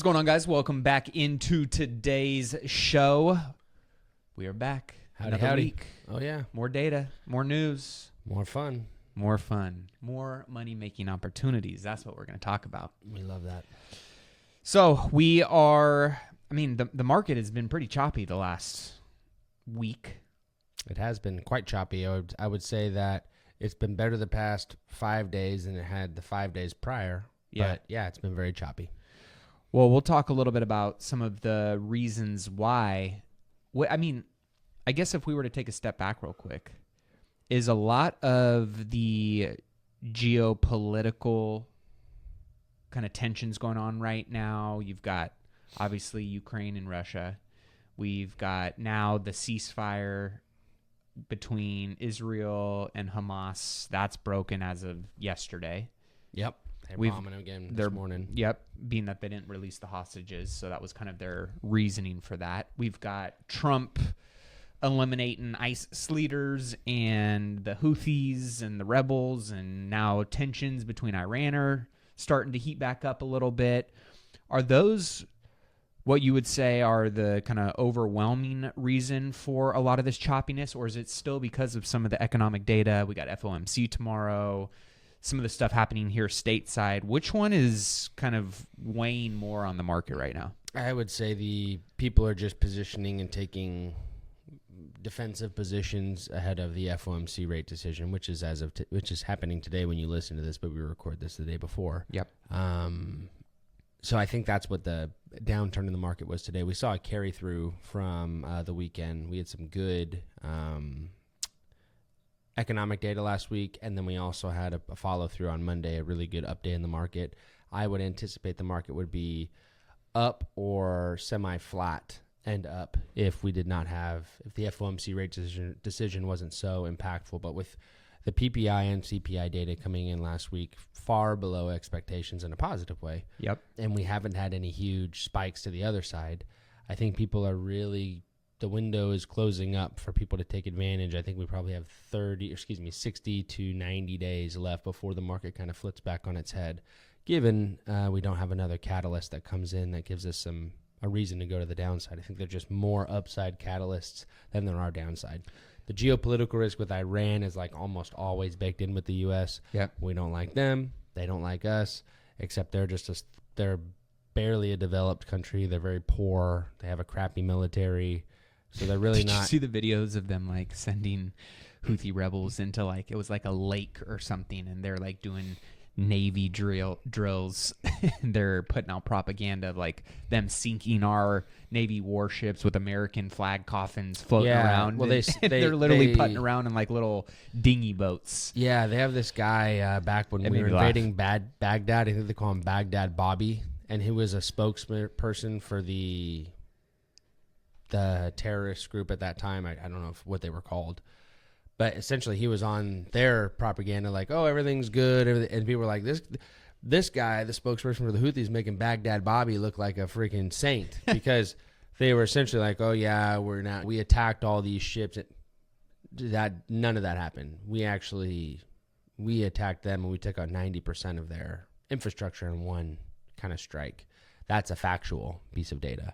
going on, guys? Welcome back into today's show. We are back. Another week. Oh, yeah. More data, more news. More fun. More fun. More money-making opportunities. That's what we're going to talk about. We love that. So we are, the market has been pretty choppy the last week. It has been quite choppy. I would say that it's been better the past 5 days than it had the 5 days prior. Yeah. But, yeah, it's been very choppy. Well, we'll talk a little bit about some of the reasons why. I guess if we were to take a step back real quick, is a lot of the geopolitical kind of tensions going on right now. You've got, obviously, Ukraine and Russia. We've got now the ceasefire between Israel and Hamas. That's broken as of yesterday. Yep. They're bombing again this morning. Yep, being that they didn't release the hostages, so that was kind of their reasoning for that. We've got Trump eliminating ISIS leaders and the Houthis and the rebels, and now tensions between Iran are starting to heat back up a little bit. Are those what you would say are the kind of overwhelming reason for a lot of this choppiness, or is it still because of some of the economic data? We got FOMC tomorrow, some of the stuff happening here stateside. Which one is kind of weighing more on the market right now? I would say the people are just positioning and taking defensive positions ahead of the FOMC rate decision, which is which is happening today when you listen to this, but we record this the day before. Yep. So I think that's what the downturn in the market was today. We saw a carry through from the weekend. We had some good economic data last week, and then we also had a follow through on Monday, a really good update in the market. I would anticipate the market would be up or semi-flat and up if we did not have, if the FOMC rate decision wasn't so impactful. But with the PPI and CPI data coming in last week far below expectations in a positive way, Yep. and we haven't had any huge spikes to the other side, I think people are really, the window is closing up for people to take advantage. I think we probably have 60 to 90 days left before the market kind of flips back on its head, given we don't have another catalyst that comes in that gives us a reason to go to the downside. I think there's just more upside catalysts than there are downside. The geopolitical risk with Iran is like almost always baked in with the U.S. Yep. We don't like them. They don't like us, except they're they're barely a developed country. They're very poor. They have a crappy military. So they're really Did not. you see the videos of them like sending Houthi rebels into like, it was like a lake or something, and they're like doing Navy drills. They're putting out propaganda of like them sinking our Navy warships with American flag coffins floating around. Well, they're literally putting around in like little dinghy boats. Yeah, they have this guy back when we were invading Baghdad. I think they call him Baghdad Bobby, and he was a spokesperson for the terrorist group at that time. I don't know what they were called. But essentially, he was on their propaganda, like, "Oh, everything's good," and people were like, "This guy, the spokesperson for the Houthis, making Baghdad Bobby look like a freaking saint," because they were essentially like, "Oh yeah, we attacked all these ships." None of that happened. We attacked them, and we took out 90% of their infrastructure in one kind of strike. That's a factual piece of data.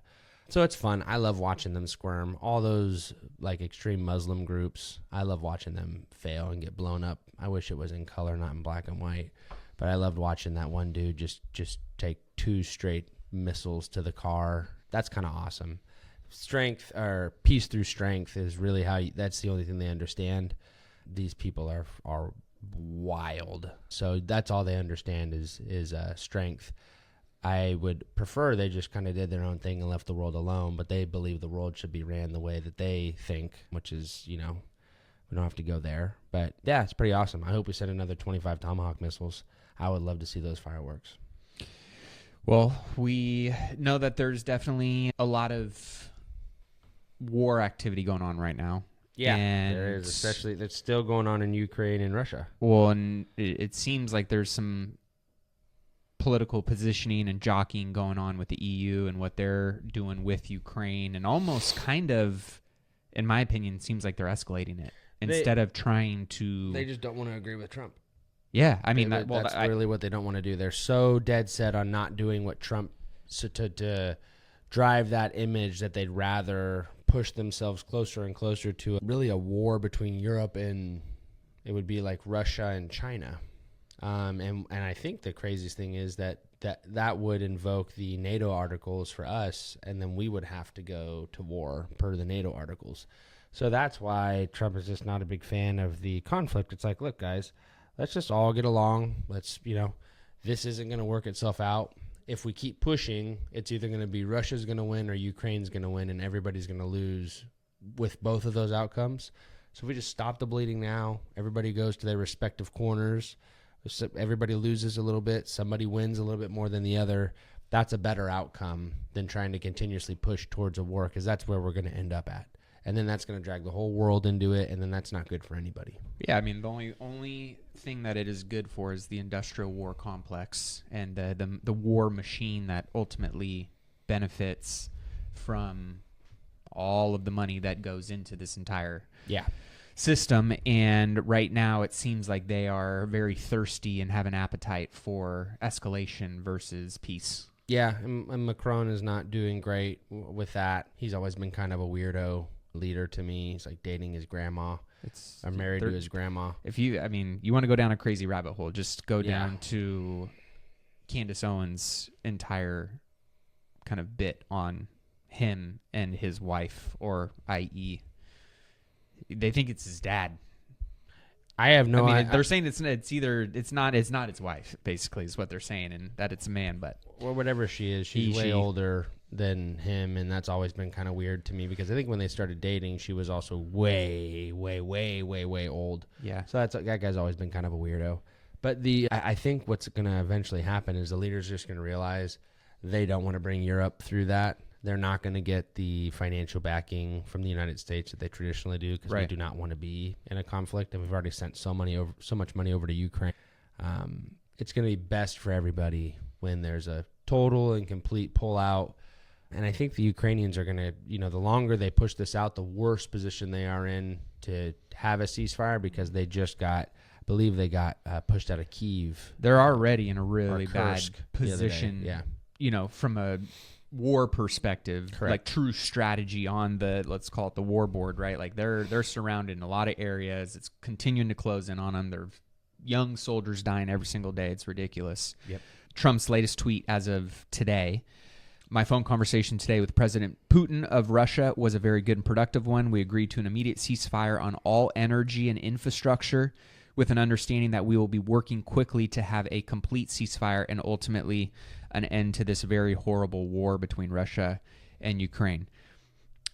So it's fun. I love watching them squirm. All those like extreme Muslim groups, I love watching them fail and get blown up. I wish it was in color, not in black and white. But I loved watching that one dude just take 2 straight missiles to the car. That's kind of awesome. Strength, or peace through strength, is really that's the only thing they understand. These people are wild. So that's all they understand is strength. I would prefer they just kind of did their own thing and left the world alone, but they believe the world should be ran the way that they think, which is, we don't have to go there. But, yeah, it's pretty awesome. I hope we send another 25 Tomahawk missiles. I would love to see those fireworks. Well, we know that there's definitely a lot of war activity going on right now. Yeah, there is, especially that's still going on in Ukraine and Russia. Well, and it seems like there's some political positioning and jockeying going on with the EU and what they're doing with Ukraine, and almost kind of, in my opinion, seems like they're escalating it instead of trying to. They just don't want to agree with Trump. Yeah, I mean, that's really what they don't want to do. They're so dead set on not doing what Trump So to drive that image that they'd rather push themselves closer and closer to really a war between Europe and it would be like Russia and China. And I think the craziest thing is that would invoke the NATO articles for us, and then we would have to go to war per the NATO articles. So that's why Trump is just not a big fan of the conflict. It's like, look, guys, let's just all get along. Let's, this isn't going to work itself out. If we keep pushing, it's either going to be Russia's going to win or Ukraine's going to win, and everybody's going to lose with both of those outcomes. So if we just stop the bleeding now, everybody goes to their respective corners, everybody loses a little bit, somebody wins a little bit more than the other, that's a better outcome than trying to continuously push towards a war, because that's where we're going to end up at. And then that's going to drag the whole world into it, and then that's not good for anybody. Yeah, I mean, the only thing that it is good for is the industrial war complex and the war machine that ultimately benefits from all of the money that goes into this entire system. And right now it seems like they are very thirsty and have an appetite for escalation versus peace. Yeah, and Macron is not doing great with that. He's always been kind of a weirdo leader to me. He's like dating his grandma. I'm married to his grandma. If you want to go down a crazy rabbit hole, just go down to Candace Owens' entire kind of bit on him and his wife, or i.e., they think it's his dad. I have no idea. They're saying it's not his wife, basically, is what they're saying, and that it's a man, but or whatever she is, she's way older than him, and that's always been kind of weird to me, because I think when they started dating, she was also way old. Yeah. So that guy's always been kind of a weirdo. But I think what's going to eventually happen is the leaders are just going to realize they don't want to bring Europe through that. They're not going to get the financial backing from the United States that they traditionally do, because we do not want to be in a conflict, and we've already sent so much money over to Ukraine. It's going to be best for everybody when there's a total and complete pullout. And I think the Ukrainians are going to, the longer they push this out, the worse position they are in to have a ceasefire, because they just got, I believe they got pushed out of Kyiv. They're already in a really bad position, from a war perspective. Correct. Like true strategy on the, let's call it the war board, right? Like they're surrounded in a lot of areas. It's continuing to close in on them. There are young soldiers dying every single day. It's ridiculous. Yep. Trump's latest tweet as of today: my phone conversation today with President Putin of Russia was a very good and productive one. We agreed to an immediate ceasefire on all energy and infrastructure, with an understanding that we will be working quickly to have a complete ceasefire and ultimately an end to this very horrible war between Russia and Ukraine.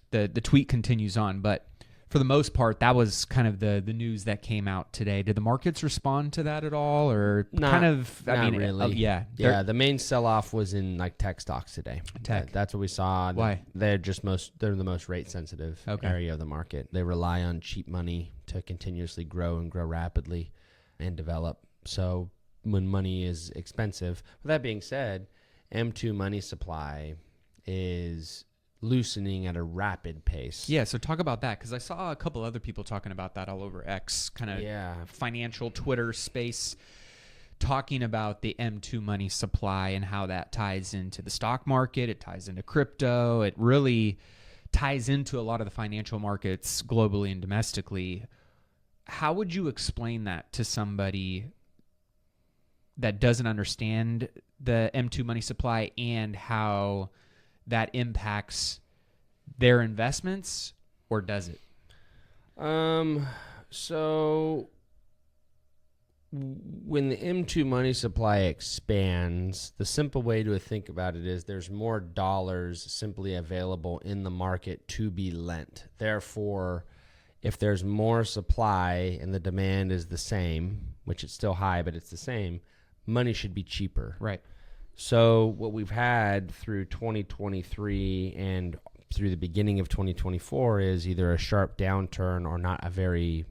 The tweet continues on, but for the most part, that was kind of the news that came out today. Did the markets respond to that at all, or not really? Yeah. The main sell-off was in like tech stocks today. That's what we saw. Why? They're the most rate sensitive area of the market. They rely on cheap money to continuously grow rapidly and develop. So when money is expensive, with that being said, M2 money supply is loosening at a rapid pace. Yeah, so talk about that, because I saw a couple other people talking about that all over X, kind of financial Twitter space, talking about the M2 money supply and how that ties into the stock market. It ties into crypto. It really ties into a lot of the financial markets globally and domestically. How would you explain that to somebody that doesn't understand the M2 money supply and how that impacts their investments, or does it? So when the M2 money supply expands, the simple way to think about it is there's more dollars simply available in the market to be lent. Therefore, if there's more supply and the demand is the same, which it's still high, but it's the same, money should be cheaper. Right. So what we've had through 2023 and through the beginning of 2024 is either a sharp downturn or not a very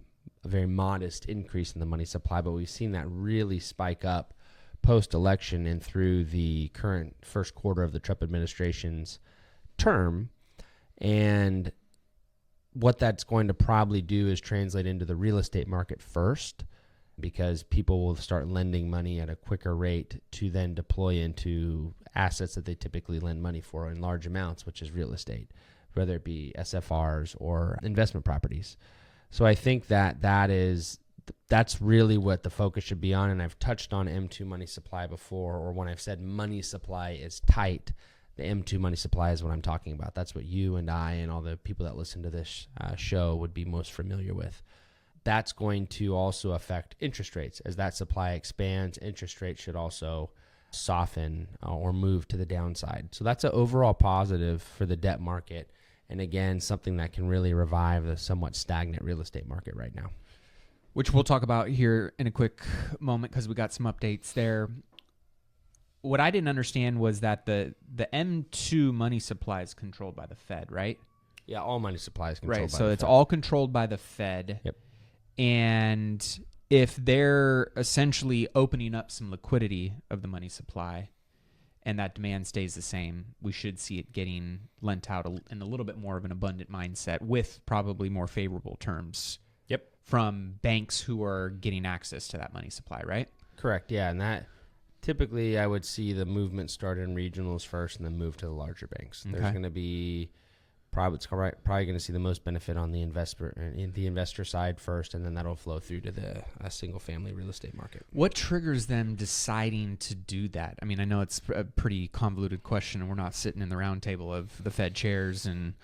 modest increase in the money supply. But we've seen that really spike up post-election and through the current first quarter of the Trump administration's term. And what that's going to probably do is translate into the real estate market first. because people will start lending money at a quicker rate to then deploy into assets that they typically lend money for in large amounts, which is real estate, whether it be SFRs or investment properties. So I think that's really what the focus should be on. And I've touched on M2 money supply before, or when I've said money supply is tight, the M2 money supply is what I'm talking about. That's what you and I and all the people that listen to this show would be most familiar with. That's going to also affect interest rates. As that supply expands, interest rates should also soften or move to the downside. So that's an overall positive for the debt market. And again, something that can really revive the somewhat stagnant real estate market right now. Which we'll talk about here in a quick moment because we got some updates there. What I didn't understand was that the M2 money supply is controlled by the Fed, right? Yeah, all money supply is controlled by the Fed. Right, so it's all controlled by the Fed. Yep. And if they're essentially opening up some liquidity of the money supply and that demand stays the same, we should see it getting lent out in a little bit more of an abundant mindset with probably more favorable terms. Yep. From banks who are getting access to that money supply, right? Correct, yeah. And that typically I would see the movement start in regionals first and then move to the larger banks. Okay. There's going to be probably going to see the most benefit on the investor side first, and then that'll flow through to the single family real estate market. What triggers them deciding to do that? I mean, I know it's a pretty convoluted question, and we're not sitting in the round table of the Fed chairs and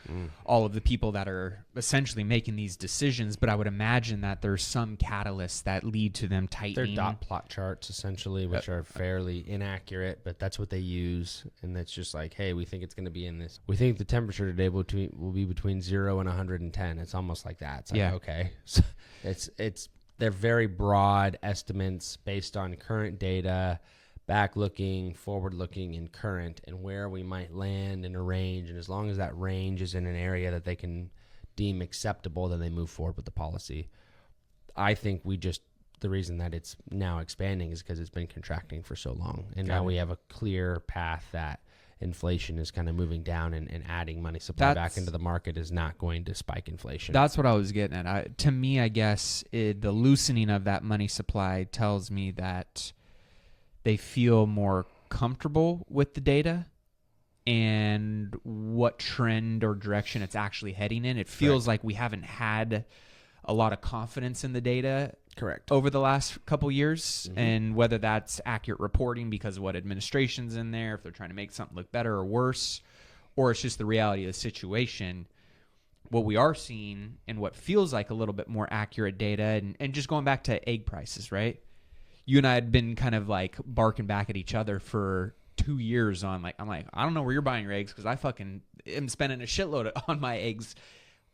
all of the people that are essentially making these decisions, but I would imagine that there's some catalysts that lead to them tightening. They're dot plot charts, essentially, which are fairly inaccurate, but that's what they use, and that's just like, hey, we think it's going to be in this. We think the temperature today will be between 0 and 110. It's almost like that. It's like, okay. So they're very broad estimates based on current data, back looking, forward looking, and current, and where we might land in a range. And as long as that range is in an area that they can deem acceptable, then they move forward with the policy. I think the reason that it's now expanding is because it's been contracting for so long. And now we have a clear path that inflation is kind of moving down, and adding money supply back into the market is not going to spike inflation. That's what I was getting at. To me, I guess the loosening of that money supply tells me that they feel more comfortable with the data and what trend or direction it's actually heading in. It feels like we haven't had a lot of confidence in the data over the last couple years, and whether that's accurate reporting because of what administration's in there, if they're trying to make something look better or worse, or it's just the reality of the situation. What we are seeing and what feels like a little bit more accurate data, and just going back to egg prices, right? You and I had been kind of like barking back at each other for 2 years on I'm like, I don't know where you're buying your eggs because I fucking am spending a shitload on my eggs.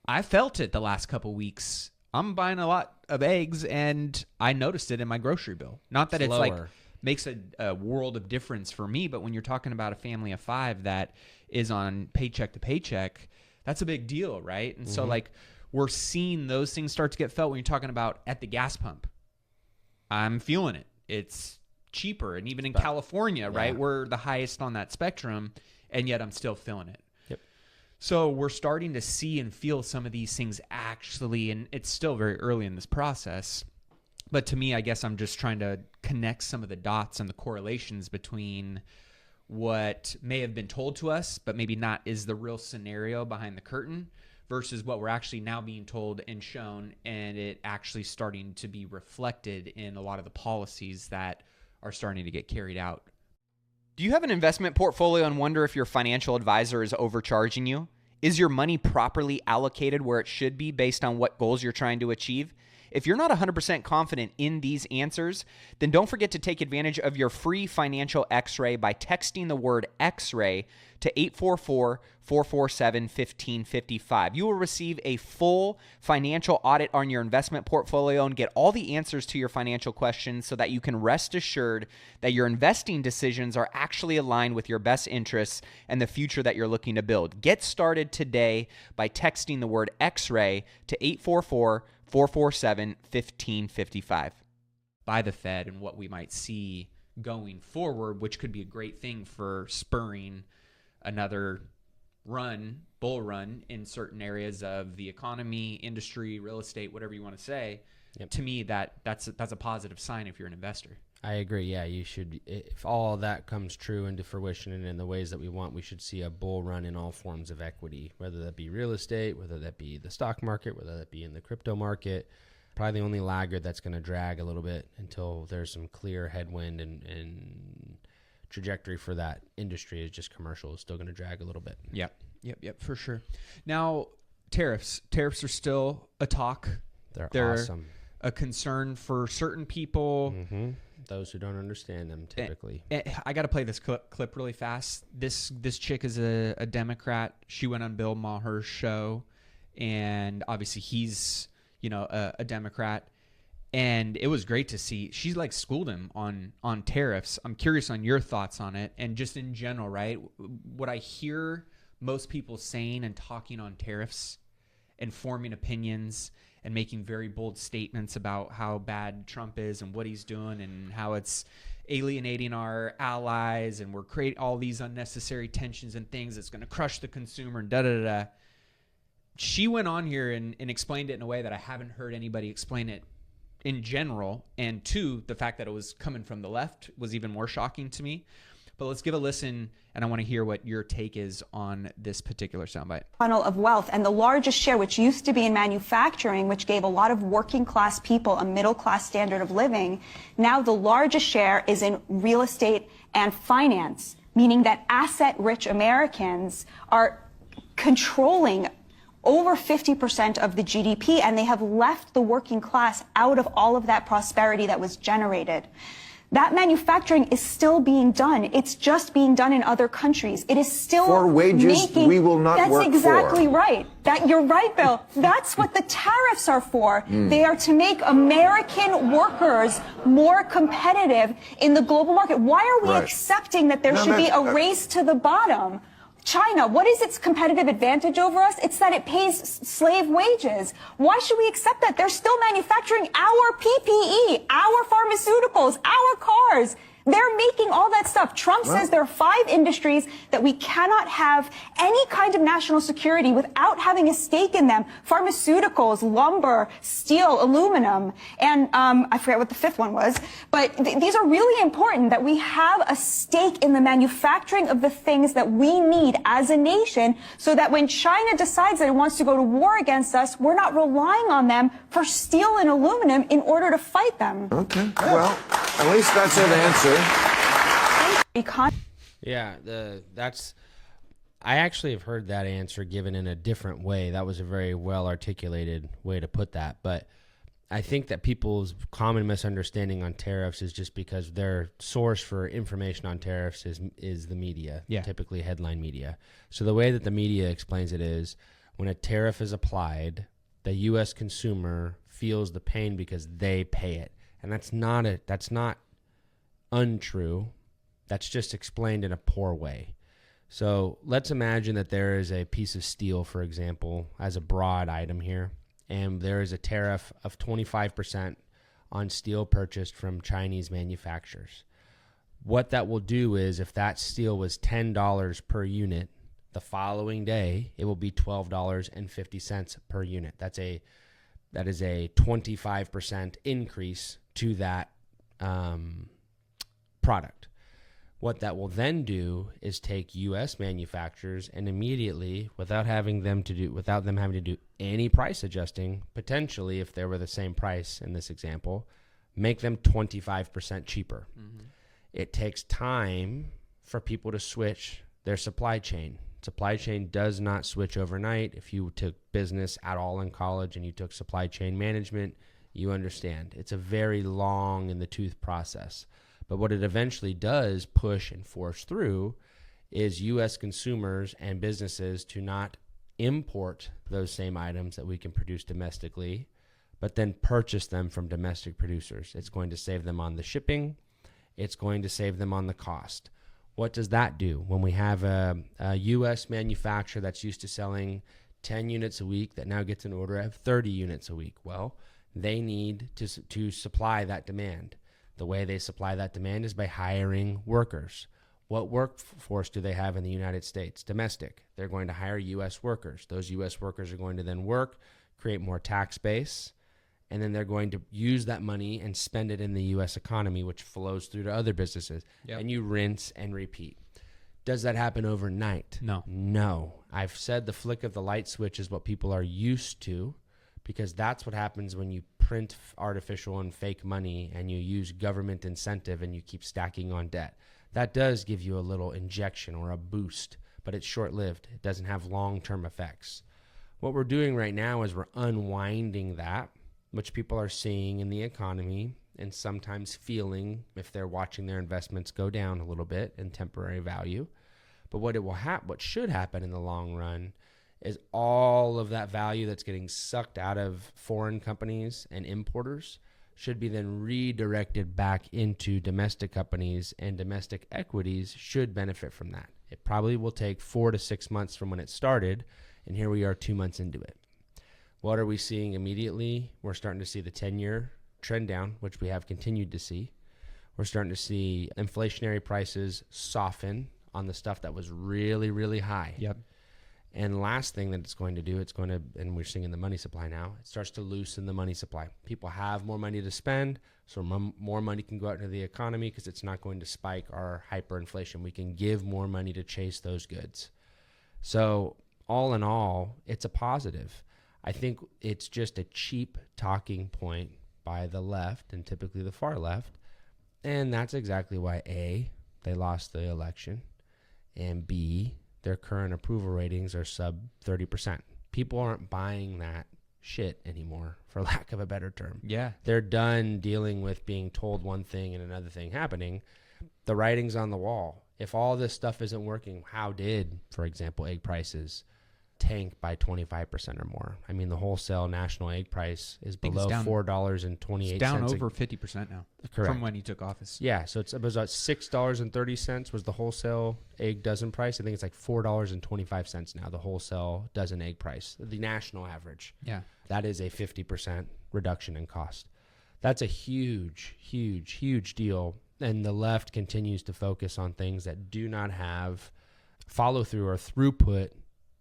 I felt it the last couple weeks. I'm buying a lot of eggs, and I noticed it in my grocery bill. Not that it's like makes a world of difference for me, but when you're talking about a family of 5 that is on paycheck to paycheck, that's a big deal, right? And so like we're seeing those things start to get felt when you're talking about at the gas pump. I'm feeling it. It's cheaper, and even in California, right? We're the highest on that spectrum, and yet I'm still feeling it. So we're starting to see and feel some of these things actually, and it's still very early in this process. But to me, I guess I'm just trying to connect some of the dots and the correlations between what may have been told to us, but maybe not is the real scenario behind the curtain, versus what we're actually now being told and shown, and it actually starting to be reflected in a lot of the policies that are starting to get carried out. Do you have an investment portfolio and wonder if your financial advisor is overcharging you? Is your money properly allocated where it should be based on what goals you're trying to achieve? If you're not 100% confident in these answers, then don't forget to take advantage of your free financial x-ray by texting the word x-ray to 844-447-1555. You will receive a full financial audit on your investment portfolio and get all the answers to your financial questions so that you can rest assured that your investing decisions are actually aligned with your best interests and the future that you're looking to build. Get started today by texting the word x-ray to 844-447-1555. By the Fed and what we might see going forward, which could be a great thing for spurring another bull run in certain areas of the economy, industry, real estate, whatever you want to say, to me that's a positive sign if you're an investor. I agree. Yeah, you should. If all that comes true into fruition and in the ways that we want, we should see a bull run in all forms of equity, whether that be real estate, whether that be the stock market, whether that be in the crypto market. Probably the only laggard that's going to drag a little bit until there's some clear headwind and trajectory for that industry is just commercial is still going to drag a little bit. Yep, for sure. Now, tariffs are still a talk. They're awesome. A concern for certain people. Mm-hmm. Those who don't understand them typically. I got to play this clip really fast. This chick is a Democrat. She went on Bill Maher's show, and obviously he's a Democrat. And it was great to see. She's like schooled him on tariffs. I'm curious on your thoughts on it, and just in general, right? What I hear most people saying and talking on tariffs and forming opinions and making very bold statements about how bad Trump is and what he's doing and how it's alienating our allies and we're creating all these unnecessary tensions and things that's going to crush the consumer and da-da-da-da. She went on here and explained it in a way that I haven't heard anybody explain it in general. And two, the fact that it was coming from the left was even more shocking to me. But let's give a listen, and I want to hear what your take is on this particular soundbite. Funnel of wealth, and the largest share, which used to be in manufacturing, which gave a lot of working class people a middle class standard of living, now the largest share is in real estate and finance, meaning that asset rich Americans are controlling over 50% of the GDP, and they have left the working class out of all of that prosperity that was generated. That manufacturing is still being done. It's just being done in other countries. It is still for wages we will not work for. That's exactly right. You're right, Bill. That's what the tariffs are for. They are to make American workers more competitive in the global market. Why are we accepting that there should be a race to the bottom? China, what is its competitive advantage over us? It's that it pays slave wages. Why should we accept that? They're still manufacturing our PPE, our pharmaceuticals, our cars. They're making all that stuff. Trump says there are 5 industries that we cannot have any kind of national security without having a stake in them. Pharmaceuticals, lumber, steel, aluminum, and I forget what the 5th one was. But these are really important that we have a stake in the manufacturing of the things that we need as a nation so that when China decides that it wants to go to war against us, we're not relying on them for steel and aluminum in order to fight them. Okay, well, at least that's an answer. Yeah, I actually have heard that answer given in a different way. That was a very well articulated way to put that. But I think that people's common misunderstanding on tariffs is just because their source for information on tariffs is the media, typically headline media. So the way that the media explains it is when a tariff is applied, the U.S. consumer feels the pain because they pay it. And that's not untrue. That's just explained in a poor way. So let's imagine that there is a piece of steel, for example, as a broad item here, and there is a tariff of 25% on steel purchased from Chinese manufacturers. What that will do is if that steel was $10 per unit, the following day it will be $12.50 per unit. That is a 25% increase to that product. What that will then do is take U.S. manufacturers and immediately, without them having to do any price adjusting, potentially if they were the same price in this example, make them 25% cheaper. Mm-hmm. It takes time for people to switch their supply chain. Supply chain does not switch overnight. If you took business at all in college and you took supply chain management, you understand. It's a very long in the tooth process. But what it eventually does push and force through is U.S. consumers and businesses to not import those same items that we can produce domestically, but then purchase them from domestic producers. It's going to save them on the shipping. It's going to save them on the cost. What does that do? When we have a U.S. manufacturer that's used to selling 10 units a week that now gets an order of 30 units a week, well, they need to supply that demand. The way they supply that demand is by hiring workers. What workforce do they have in the United States? Domestic. They're going to hire U.S. workers. Those U.S. workers are going to then work, create more tax base, and then they're going to use that money and spend it in the U.S. economy, which flows through to other businesses. Yep. And you rinse and repeat. Does that happen overnight? No. No. I've said the flick of the light switch is what people are used to, because that's what happens when you print artificial and fake money and you use government incentive and you keep stacking on debt. That does give you a little injection or a boost, but it's short-lived. It doesn't have long-term effects. What we're doing right now is we're unwinding that, which people are seeing in the economy and sometimes feeling if they're watching their investments go down a little bit in temporary value. But what should happen in the long run is all of that value that's getting sucked out of foreign companies and importers should be then redirected back into domestic companies, and domestic equities should benefit from that. It probably will take 4 to 6 months from when it started, and here we are 2 months into it. What are we seeing immediately? We're starting to see the 10-year trend down, which we have continued to see. We're starting to see inflationary prices soften on the stuff that was really, really high. Yep. And last thing that it's going to do, and we're seeing in the money supply now, it starts to loosen the money supply. People have more money to spend, so more money can go out into the economy because it's not going to spike our hyperinflation. We can give more money to chase those goods. So all in all, it's a positive. I think it's just a cheap talking point by the left, and typically the far left. And that's exactly why A, they lost the election, and B, their current approval ratings are sub 30%. People aren't buying that shit anymore, for lack of a better term. Yeah. They're done dealing with being told one thing and another thing happening. The writing's on the wall. If all this stuff isn't working, how did, for example, egg prices tank by 25% or more? I mean, the wholesale national egg price is below $4.28. It's down over 50% now. Correct. From when he took office. Yeah, so it was about $6.30 was the wholesale egg dozen price. I think it's like $4.25 now, the wholesale dozen egg price, the national average. Yeah. That is a 50% reduction in cost. That's a huge, huge, huge deal. And the left continues to focus on things that do not have follow through or throughput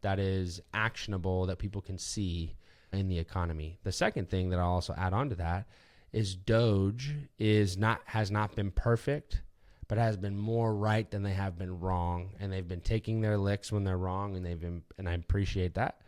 that is actionable, that people can see in the economy. The second thing that I'll also add on to that is Doge has not been perfect, but has been more right than they have been wrong. And they've been taking their licks when they're wrong, and I appreciate that.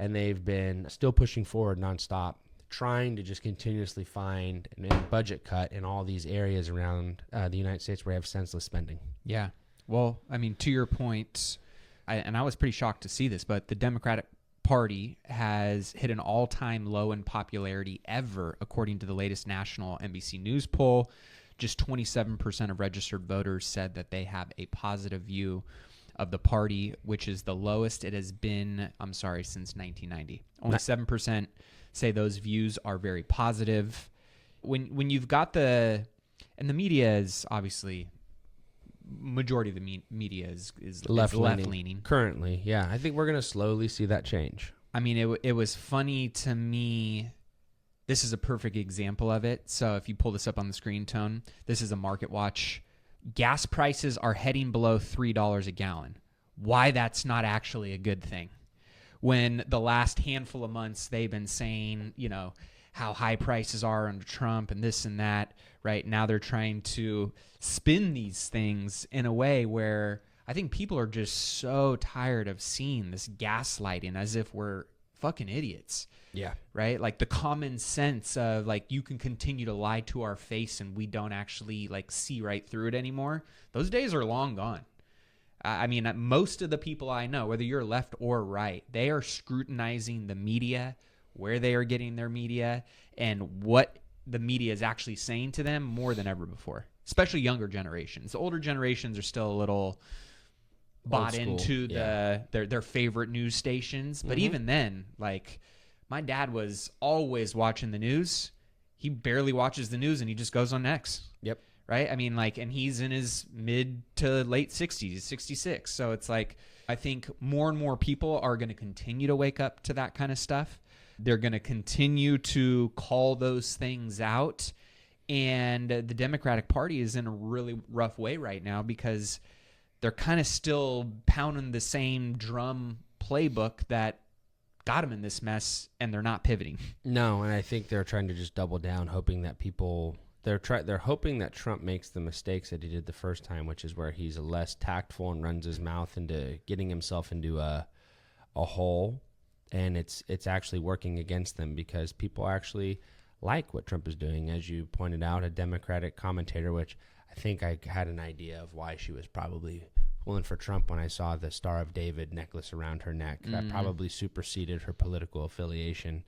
And they've been still pushing forward nonstop, trying to just continuously find a budget cut in all these areas around the United States where we have senseless spending. Yeah. Well, I mean, to your point, I was pretty shocked to see this, but the Democratic Party has hit an all-time low in popularity ever, according to the latest national NBC News poll. Just 27% of registered voters said that they have a positive view of the party, which is the lowest it has been, since 1990. Only 7% say those views are very positive. When you've got and the media is obviously, majority of the media is left-leaning. Currently, yeah. I think we're going to slowly see that change. I mean, it was funny to me. This is a perfect example of it. So if you pull this up on the screen, Tone, this is a Market Watch. Gas prices are heading below $3 a gallon. Why that's not actually a good thing. When the last handful of months they've been saying, how high prices are under Trump and this and that, right? Now they're trying to spin these things in a way where I think people are just so tired of seeing this gaslighting as if we're fucking idiots. Yeah. Right? Like the common sense of like, you can continue to lie to our face and we don't actually like see right through it anymore. Those days are long gone. I mean, most of the people I know, whether you're left or right, they are scrutinizing the media, where they are getting their media, and what the media is actually saying to them more than ever before, especially younger generations. The older generations are still a little bought into their favorite news stations. But even then, like my dad was always watching the news. He barely watches the news and he just goes on X. Yep. Right? I mean, like, and he's in his mid to late 60s, 66. So it's like, I think more and more people are going to continue to wake up to that kind of stuff. They're going to continue to call those things out. And the Democratic Party is in a really rough way right now because they're kind of still pounding the same drum playbook that got them in this mess, and they're not pivoting. No, and I think they're trying to just double down, hoping that they're hoping that Trump makes the mistakes that he did the first time, which is where he's less tactful and runs his mouth into getting himself into a hole, and it's actually working against them because people actually like what Trump is doing. As you pointed out, a Democratic commentator, which I think I had an idea of why she was probably pulling for Trump when I saw the Star of David necklace around her neck. That probably superseded her political affiliation.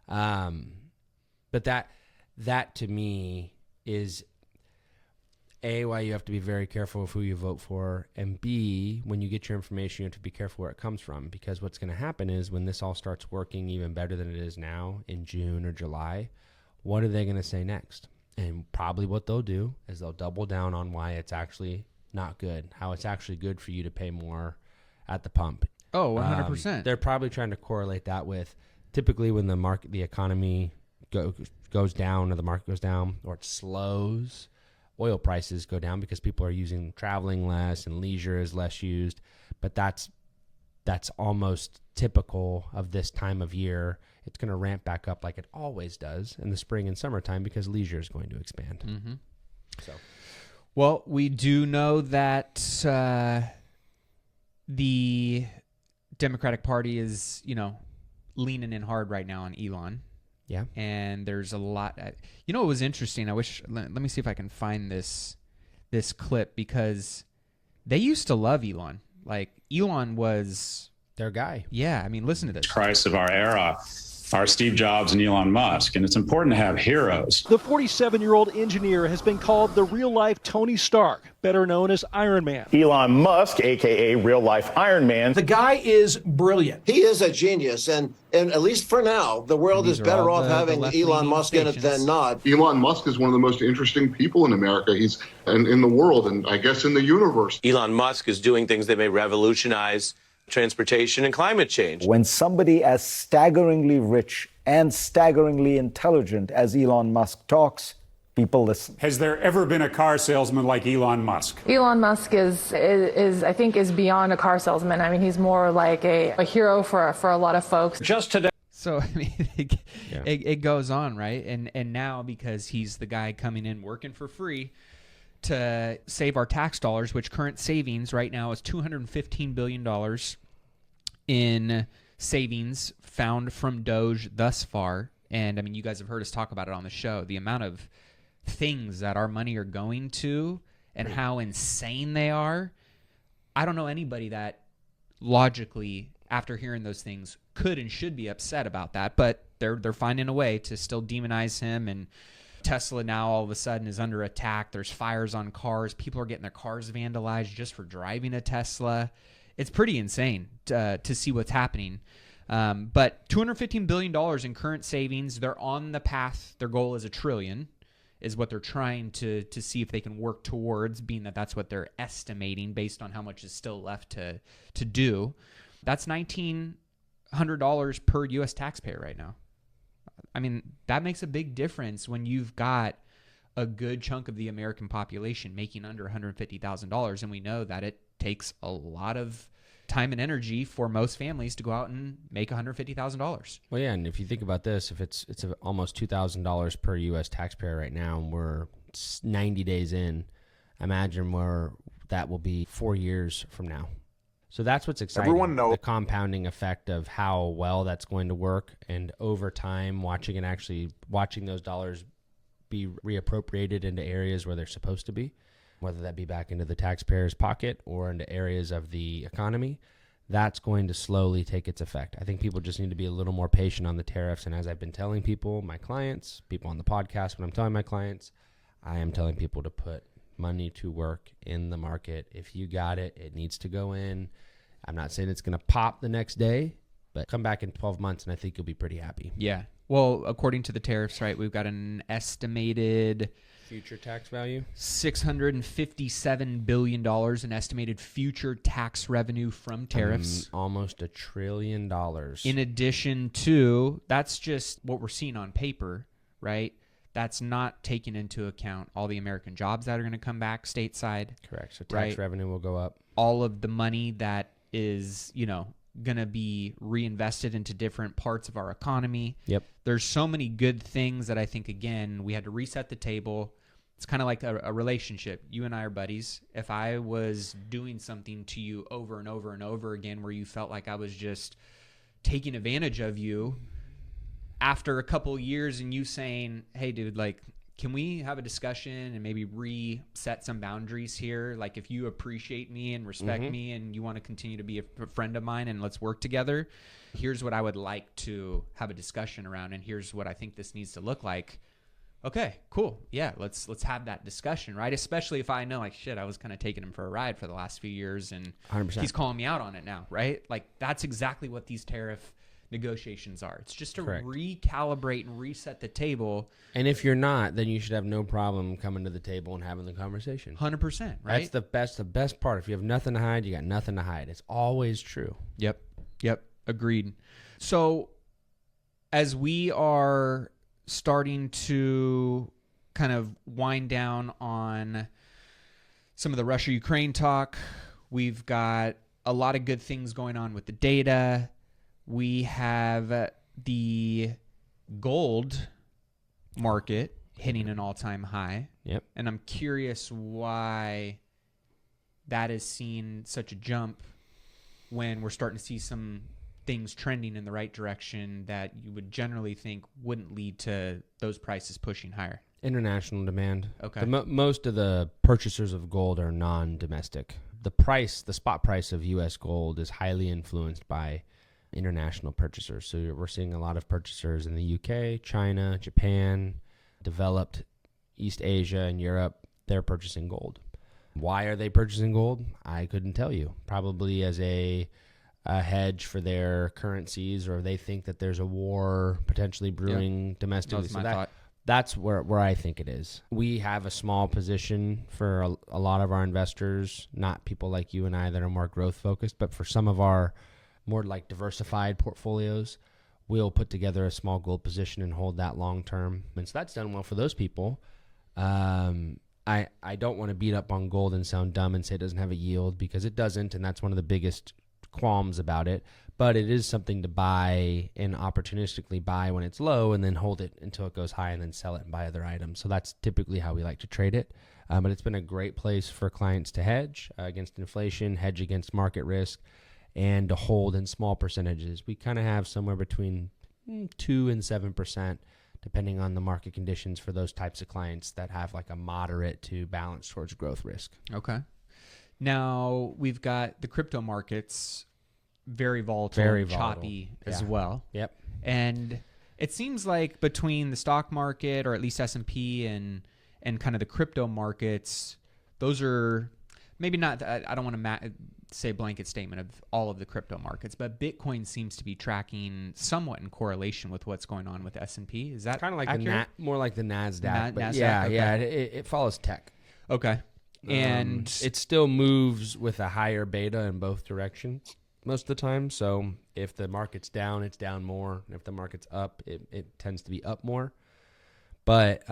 But that to me is A, why you have to be very careful of who you vote for, and B, when you get your information, you have to be careful where it comes from, because what's going to happen is when this all starts working even better than it is now in June or July, what are they going to say next? And probably what they'll do is they'll double down on why it's actually not good, how it's actually good for you to pay more at the pump. Oh, 100%. They're probably trying to correlate that with typically when the economy goes down, or the market goes down, or it slows, oil prices go down because people are traveling less and leisure is less used. But that's almost typical of this time of year. It's going to ramp back up like it always does in the spring and summertime because leisure is going to expand. Mm-hmm. So, well, we do know that the Democratic Party is, leaning in hard right now on Elon. yeah. And there's a lot. It was interesting. Let me see if I can find this clip, because they used to love Elon. Like, Elon was Their guy. Yeah, I mean, listen to this. Christ of our era are Steve Jobs and Elon Musk, and it's important to have heroes. The 47-year-old engineer has been called the real-life Tony Stark, better known as Iron Man. Elon Musk, a.k.a. real-life Iron Man. The guy is brilliant. He is a genius, and at least for now, the world is better off having Elon Musk in it than not. Elon Musk is one of the most interesting people in America. He's in the world, and I guess in the universe. Elon Musk is doing things that may revolutionize transportation and climate change. When somebody as staggeringly rich and staggeringly intelligent as Elon Musk talks, people listen. Has there ever been a car salesman like Elon Musk? Elon Musk is I think beyond a car salesman. I mean, he's more like a hero for a lot of folks. Just today. So, I mean, it goes on, right? And now, because he's the guy coming in working for free to save our tax dollars, which current savings right now is $215 billion in savings found from Doge thus far. And I mean, you guys have heard us talk about it on the show, the amount of things that our money are going to and how insane they are. I don't know anybody that logically, after hearing those things, could and should be upset about that, but they're finding a way to still demonize him. And Tesla now all of a sudden is under attack. There's fires on cars. People are getting their cars vandalized just for driving a Tesla. It's pretty insane to see what's happening. But $215 billion in current savings. They're on the path. Their goal is $1 trillion, is what they're trying to see if they can work towards, being that that's what they're estimating based on how much is still left to do. That's $1,900 per U.S. taxpayer right now. I mean, that makes a big difference when you've got a good chunk of the American population making under $150,000. And we know that it takes a lot of time and energy for most families to go out and make $150,000. Well, yeah, and if you think about this, if it's almost $2,000 per U.S. taxpayer right now, and we're 90 days in, imagine where that will be 4 years from now. So that's what's exciting. Everyone knows the compounding effect of how well that's going to work, and over time, watching those dollars be reappropriated into areas where they're supposed to be, whether that be back into the taxpayer's pocket or into areas of the economy. That's going to slowly take its effect. I think people just need to be a little more patient on the tariffs. And as I've been telling people, my clients, people on the podcast, when I'm telling my clients, I am telling people to put money to work in the market. If you got it, it needs to go in. I'm not saying it's going to pop the next day, but come back in 12 months and I think you'll be pretty happy. Yeah. Well, according to the tariffs, right, we've got an estimated future tax value, $657 billion in estimated future tax revenue from tariffs. Almost $1 trillion. In addition to, that's just what we're seeing on paper, right? that's not taking into account all the American jobs that are going to come back stateside. Correct. So tax revenue will go up. All of the money that is, going to be reinvested into different parts of our economy. Yep. There's so many good things that I think, again, we had to reset the table. It's kind of like a relationship. You and I are buddies. If I was doing something to you over and over and over again where you felt like I was just taking advantage of you, after a couple years and you saying, hey, dude, like, can we have a discussion and maybe reset some boundaries here? Like, if you appreciate me and respect me and you want to continue to be a friend of mine and let's work together, here's what I would like to have a discussion around, and here's what I think this needs to look like. Okay, cool. Yeah, let's have that discussion, right? Especially if I know, like, shit, I was kind of taking him for a ride for the last few years and 100%. He's calling me out on it now, right? Like, that's exactly what these tariff negotiations are. It's just to recalibrate and reset the table. And if you're not, then you should have no problem coming to the table and having the conversation. 100%, right? That's the best part. If you have nothing to hide, you got nothing to hide. It's always true. Yep. Agreed. So as we are starting to kind of wind down on some of the Russia-Ukraine talk, we've got a lot of good things going on with the data. We have the gold market hitting an all-time high. Yep. And I'm curious why that is seeing such a jump when we're starting to see some things trending in the right direction that you would generally think wouldn't lead to those prices pushing higher. International demand. Okay. Most of the purchasers of gold are non-domestic. The spot price of U.S. gold is highly influenced by international purchasers. So we're seeing a lot of purchasers in the UK, China, Japan, developed East Asia and Europe. They're purchasing gold. Why are they purchasing gold? I couldn't tell you. Probably as a hedge for their currencies, or they think that there's a war potentially brewing domestically. That was my thought. That's where I think it is. We have a small position for a lot of our investors, not people like you and I that are more growth focused, but for some of our more like diversified portfolios, we'll put together a small gold position and hold that long term. And so that's done well for those people. I don't want to beat up on gold and sound dumb and say it doesn't have a yield, because it doesn't, and that's one of the biggest qualms about it. But it is something to buy and opportunistically buy when it's low and then hold it until it goes high and then sell it and buy other items. So that's typically how we like to trade it. But it's been a great place for clients to hedge against inflation, hedge against market risk, and to hold in small percentages. We kind of have somewhere between 2 and 7%, depending on the market conditions for those types of clients that have like a moderate to balance towards growth risk. Okay. Now we've got the crypto markets very volatile, choppy as well. Yep. And it seems like between the stock market, or at least S&P, and kind of the crypto markets, those are maybe not, I don't want to say blanket statement of all of the crypto markets, but Bitcoin seems to be tracking somewhat in correlation with what's going on with S&P. Is that kind of like accurate? more like the NASDAQ? But NASDAQ, yeah, it follows tech. Okay. And it still moves with a higher beta in both directions most of the time. So if the market's down, it's down more. If the market's up, it tends to be up more. But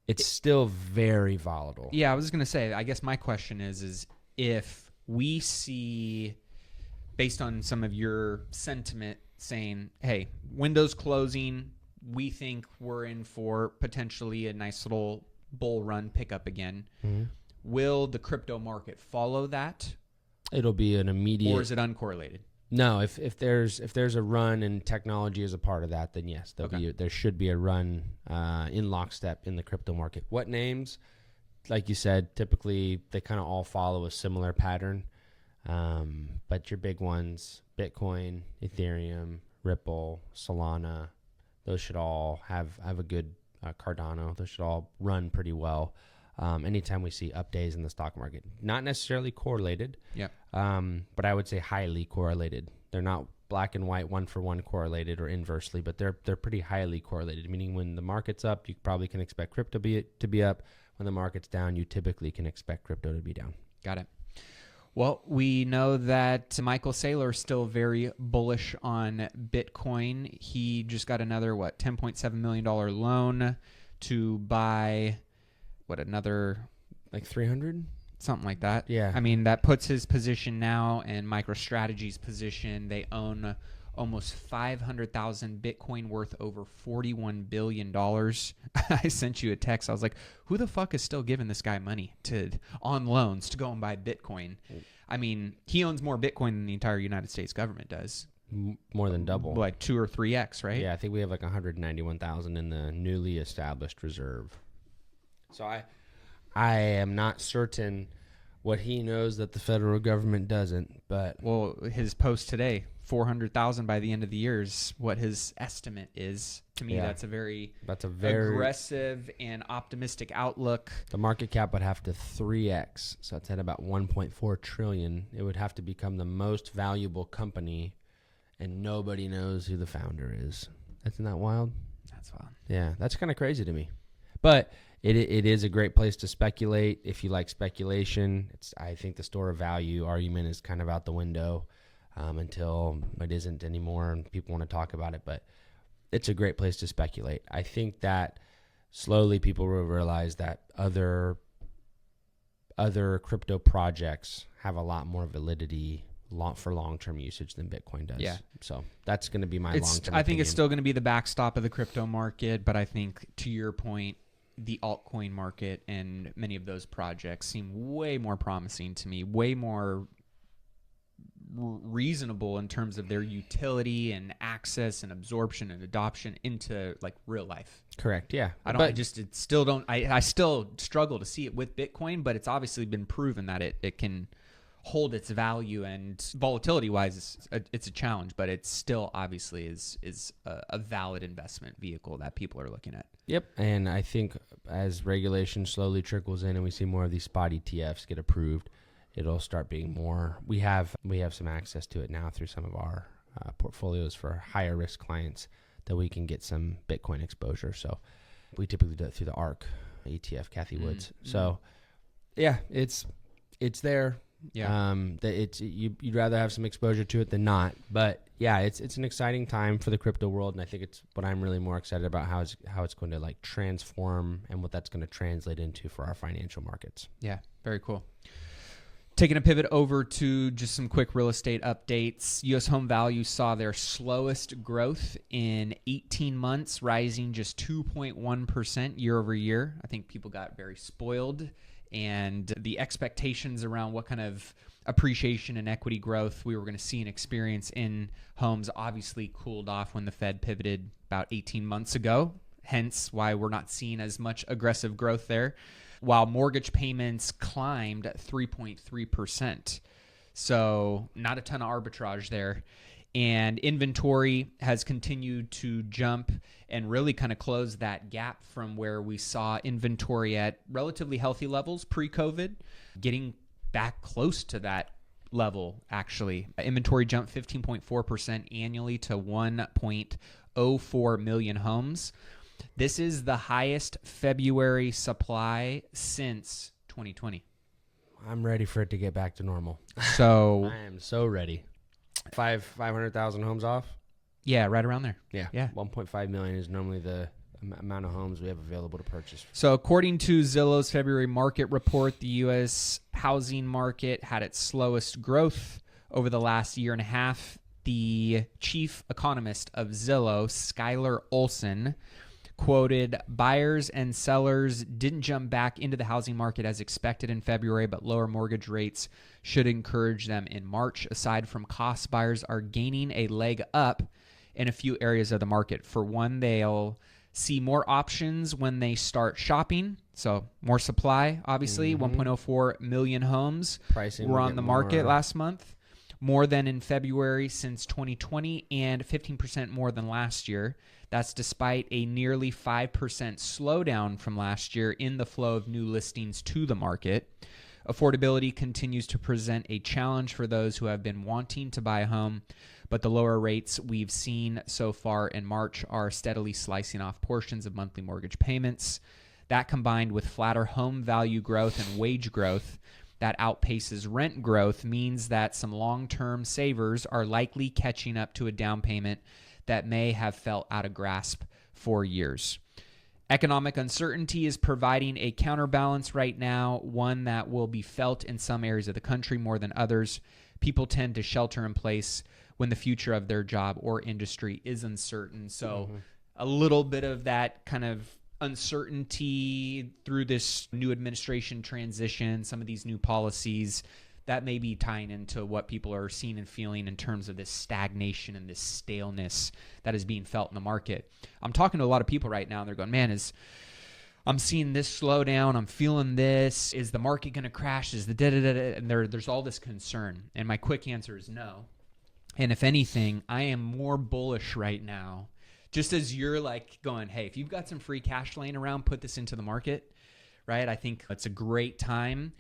it's still very volatile. Yeah, I was going to say, I guess my question is if we see, based on some of your sentiment saying, hey, window's closing, we think we're in for potentially a nice little bull run pickup again. Mm-hmm. Will the crypto market follow that? It'll be an immediate. Or is it uncorrelated? No, if there's a run and technology is a part of that, then yes, there should be a run in lockstep in the crypto market. What names? Like you said, typically they kind of all follow a similar pattern. But your big ones, Bitcoin, Ethereum, Ripple, Solana, those should all have a good Cardano. Those should all run pretty well. Anytime we see up days in the stock market, not necessarily correlated, but I would say highly correlated. They're not black and white, one for one correlated or inversely, but they're pretty highly correlated. Meaning when the market's up, you probably can expect crypto to be up. When the market's down, you typically can expect crypto to be down. Got it. Well, we know that Michael Saylor is still very bullish on Bitcoin. He just got another, $10.7 million loan to buy, another... Like 300? Something like that. Yeah. I mean, that puts his position now and MicroStrategy's position. They own almost 500,000 Bitcoin worth over $41 billion. I sent you a text. I was like, who the fuck is still giving this guy money on loans to go and buy Bitcoin? I mean, he owns more Bitcoin than the entire United States government does. More than double. Like 2 or 3x, right? Yeah, I think we have like 191,000 in the newly established reserve. So I am not certain what he knows that the federal government doesn't, but... Well, his post today, 400,000 by the end of the year is what his estimate is. To me, that's a very aggressive and optimistic outlook. The market cap would have to 3x, so it's at about 1.4 trillion. It would have to become the most valuable company, and nobody knows who the founder is. Isn't that wild? That's wild. Yeah, that's kind of crazy to me. But it is a great place to speculate if you like speculation. I think the store of value argument is kind of out the window until it isn't anymore and people want to talk about it. But it's a great place to speculate. I think that slowly people will realize that other crypto projects have a lot more validity for long-term usage than Bitcoin does. Yeah. So that's going to be my long-term I think it's opinion. still going to be the backstop of the crypto market, but I think, to your point, the altcoin market and many of those projects seem way more promising to me, way more reasonable in terms of their utility and access and absorption and adoption into like real life. Correct. Yeah. I still struggle to see it with Bitcoin, but it's obviously been proven that it can hold its value, and volatility wise it's a challenge, but it still obviously is a valid investment vehicle that people are looking at. Yep. And I think as regulation slowly trickles in and we see more of these spot ETFs get approved, it'll start being more. We have some access to it now through some of our portfolios for higher risk clients that we can get some Bitcoin exposure. So we typically do it through the ARC ETF, Kathy Woods. So yeah, it's there. Yeah. You'd rather have some exposure to it than not, but yeah, it's an exciting time for the crypto world, and I think it's what I'm really more excited about, how it's going to like transform and what that's going to translate into for our financial markets. Yeah, very cool. Taking a pivot over to just some quick real estate updates. U.S. home values saw their slowest growth in 18 months, rising just 2.1% year over year. I think people got very spoiled, and the expectations around what kind of appreciation and equity growth we were going to see and experience in homes obviously cooled off when the Fed pivoted about 18 months ago, hence why we're not seeing as much aggressive growth there, while mortgage payments climbed 3.3%. So not a ton of arbitrage there. And inventory has continued to jump and really kind of close that gap from where we saw inventory at relatively healthy levels pre-COVID, getting back close to that level, actually. Inventory jumped 15.4% annually to 1.04 million homes. This is the highest February supply since 2020. I'm ready for it to get back to normal. So I am so ready. 500,000 homes off? Yeah, right around there. Yeah. 1.5 million is normally the amount of homes we have available to purchase. So according to Zillow's February market report, the U.S. housing market had its slowest growth over the last year and a half. The chief economist of Zillow, Skylar Olson, quoted, "Buyers and sellers didn't jump back into the housing market as expected in February, but lower mortgage rates should encourage them in March. Aside from costs, buyers are gaining a leg up in a few areas of the market. For one, they'll see more options when they start shopping. So more supply, obviously. 1.04 million homes were on the market last month, more than in February since 2020 and 15% more than last year. That's despite a nearly 5% slowdown from last year in the flow of new listings to the market. Affordability continues to present a challenge for those who have been wanting to buy a home, but the lower rates we've seen so far in March are steadily slicing off portions of monthly mortgage payments. That, combined with flatter home value growth and wage growth that outpaces rent growth means that some long-term savers are likely catching up to a down payment that may have felt out of grasp for years. Economic uncertainty is providing a counterbalance right now, one that will be felt in some areas of the country more than others. People tend to shelter in place when the future of their job or industry is uncertain. So a little bit of that kind of uncertainty through this new administration transition, some of these new policies, that may be tying into what people are seeing and feeling in terms of this stagnation and this staleness that is being felt in the market. I'm talking to a lot of people right now, and they're going, man, I'm seeing this slowdown. I'm feeling this. Is the market going to crash? Is the da-da-da-da? And there's all this concern. And my quick answer is no. And if anything, I am more bullish right now. Just as you're like going, hey, if you've got some free cash laying around, put this into the market, right? I think it's a great time.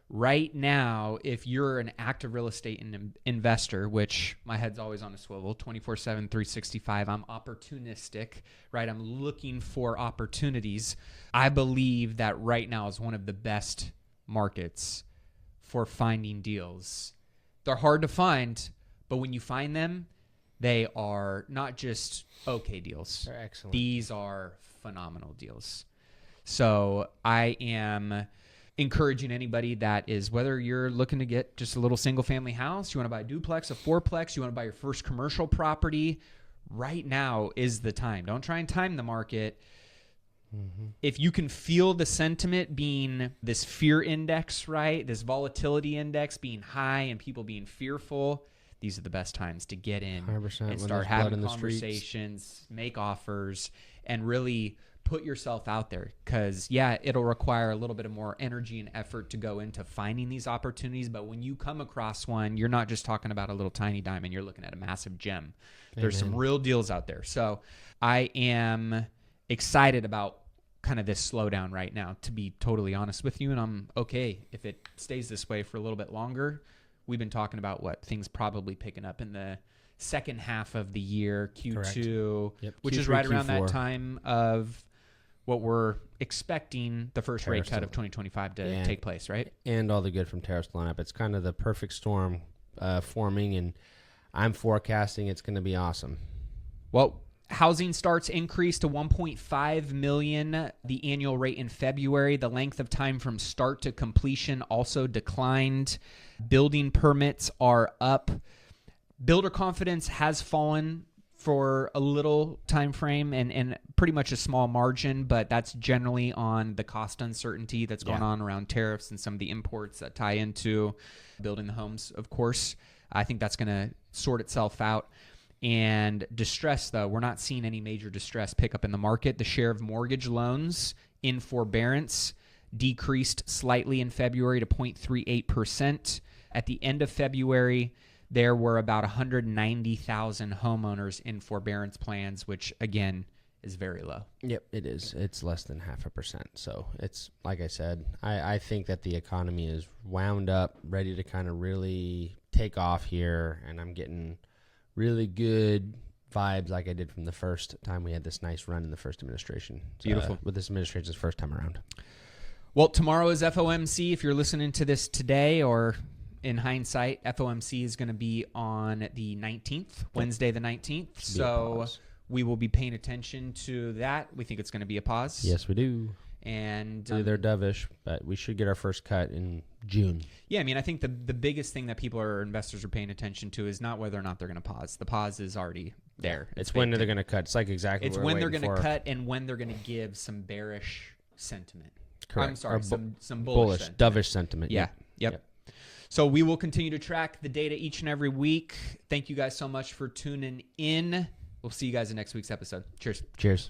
Right now, if you're an active real estate investor, which my head's always on a swivel, 24/7, 365, I'm opportunistic, right? I'm looking for opportunities. I believe that right now is one of the best markets for finding deals. They're hard to find, but when you find them, they are not just okay deals. They're excellent. These are phenomenal deals. So I am encouraging anybody that is, whether you're looking to get just a little single family house, you want to buy a duplex, a fourplex, you want to buy your first commercial property, right now is the time. Don't try and time the market. If you can feel the sentiment being this fear index, right? This volatility index being high and people being fearful, these are the best times to get in 100% and start having conversations, make offers, and really put yourself out there. Because, yeah, it'll require a little bit of more energy and effort to go into finding these opportunities. But when you come across one, you're not just talking about a little tiny diamond. You're looking at a massive gem. There's some real deals out there. So I am excited about kind of this slowdown right now, to be totally honest with you. And I'm okay if it stays this way for a little bit longer. We've been talking about things probably picking up in the second half of the year, Q2, which is right around that time of what we're expecting the first rate cut of 2025 to take place, right? And all the good from tariffs line up. It's kind of the perfect storm forming, and I'm forecasting it's going to be awesome. Well, housing starts increased to 1.5 million, the annual rate in February. The length of time from start to completion also declined. Building permits are up. Builder confidence has fallen for a little time frame and pretty much a small margin, but that's generally on the cost uncertainty that's going on around tariffs and some of the imports that tie into building the homes, of course. I think that's going to sort itself out. And distress, though, we're not seeing any major distress pick up in the market. The share of mortgage loans in forbearance decreased slightly in February to 0.38%. At the end of February, there were about 190,000 homeowners in forbearance plans, which, again, is very low. Yep, it is. It's less than 0.5%. So it's, like I said, I think that the economy is wound up, ready to kind of really take off here, and I'm getting really good vibes like I did from the first time we had this nice run in the first administration. Beautiful. With this administration's first time around. Well, tomorrow is FOMC. If you're listening to this today, or in hindsight, FOMC is going to be on the 19th, Wednesday the 19th. So we will be paying attention to that. We think it's going to be a pause. Yes, we do. And they're dovish, but we should get our first cut in June. Yeah, I mean, I think the biggest thing that people or investors are paying attention to is not whether or not they're going to pause. The pause is already there. It's when they're going to cut. It's like exactly it's what when we're they're waiting going to for. cut and when they're going to give some bearish sentiment. Correct. I'm sorry, some bullish sentiment. dovish sentiment. Yeah. Yep. So we will continue to track the data each and every week. Thank you guys so much for tuning in. We'll see you guys in next week's episode. Cheers. Cheers.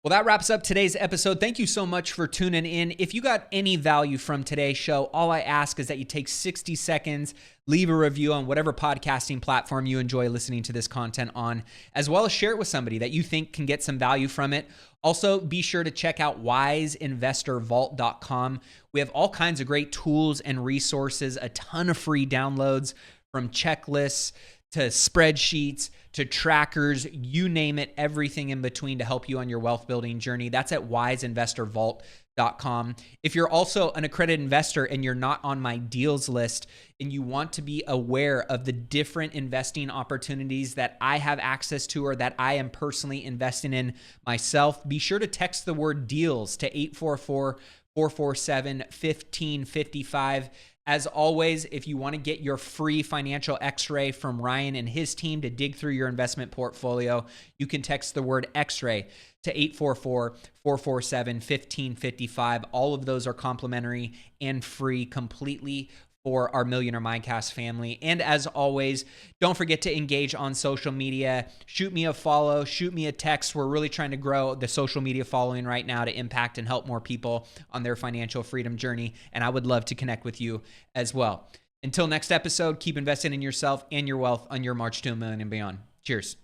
Well, that wraps up today's episode. Thank you so much for tuning in. If you got any value from today's show, all I ask is that you take 60 seconds, leave a review on whatever podcasting platform you enjoy listening to this content on, as well as share it with somebody that you think can get some value from it. Also, be sure to check out wiseinvestorvault.com. We have all kinds of great tools and resources, a ton of free downloads, from checklists to spreadsheets, to trackers, you name it, everything in between to help you on your wealth building journey. That's at wiseinvestorvault.com. If you're also an accredited investor and you're not on my deals list and you want to be aware of the different investing opportunities that I have access to or that I am personally investing in myself, be sure to text the word deals to 844-447-1555. As always, if you want to get your free financial x-ray from Ryan and his team to dig through your investment portfolio, you can text the word x-ray to 844-447-1555. All of those are complimentary and free completely for our Millionaire Mindcast family. And as always, don't forget to engage on social media. Shoot me a follow, shoot me a text. We're really trying to grow the social media following right now to impact and help more people on their financial freedom journey. And I would love to connect with you as well. Until next episode, keep investing in yourself and your wealth on your march to $1 million and beyond. Cheers.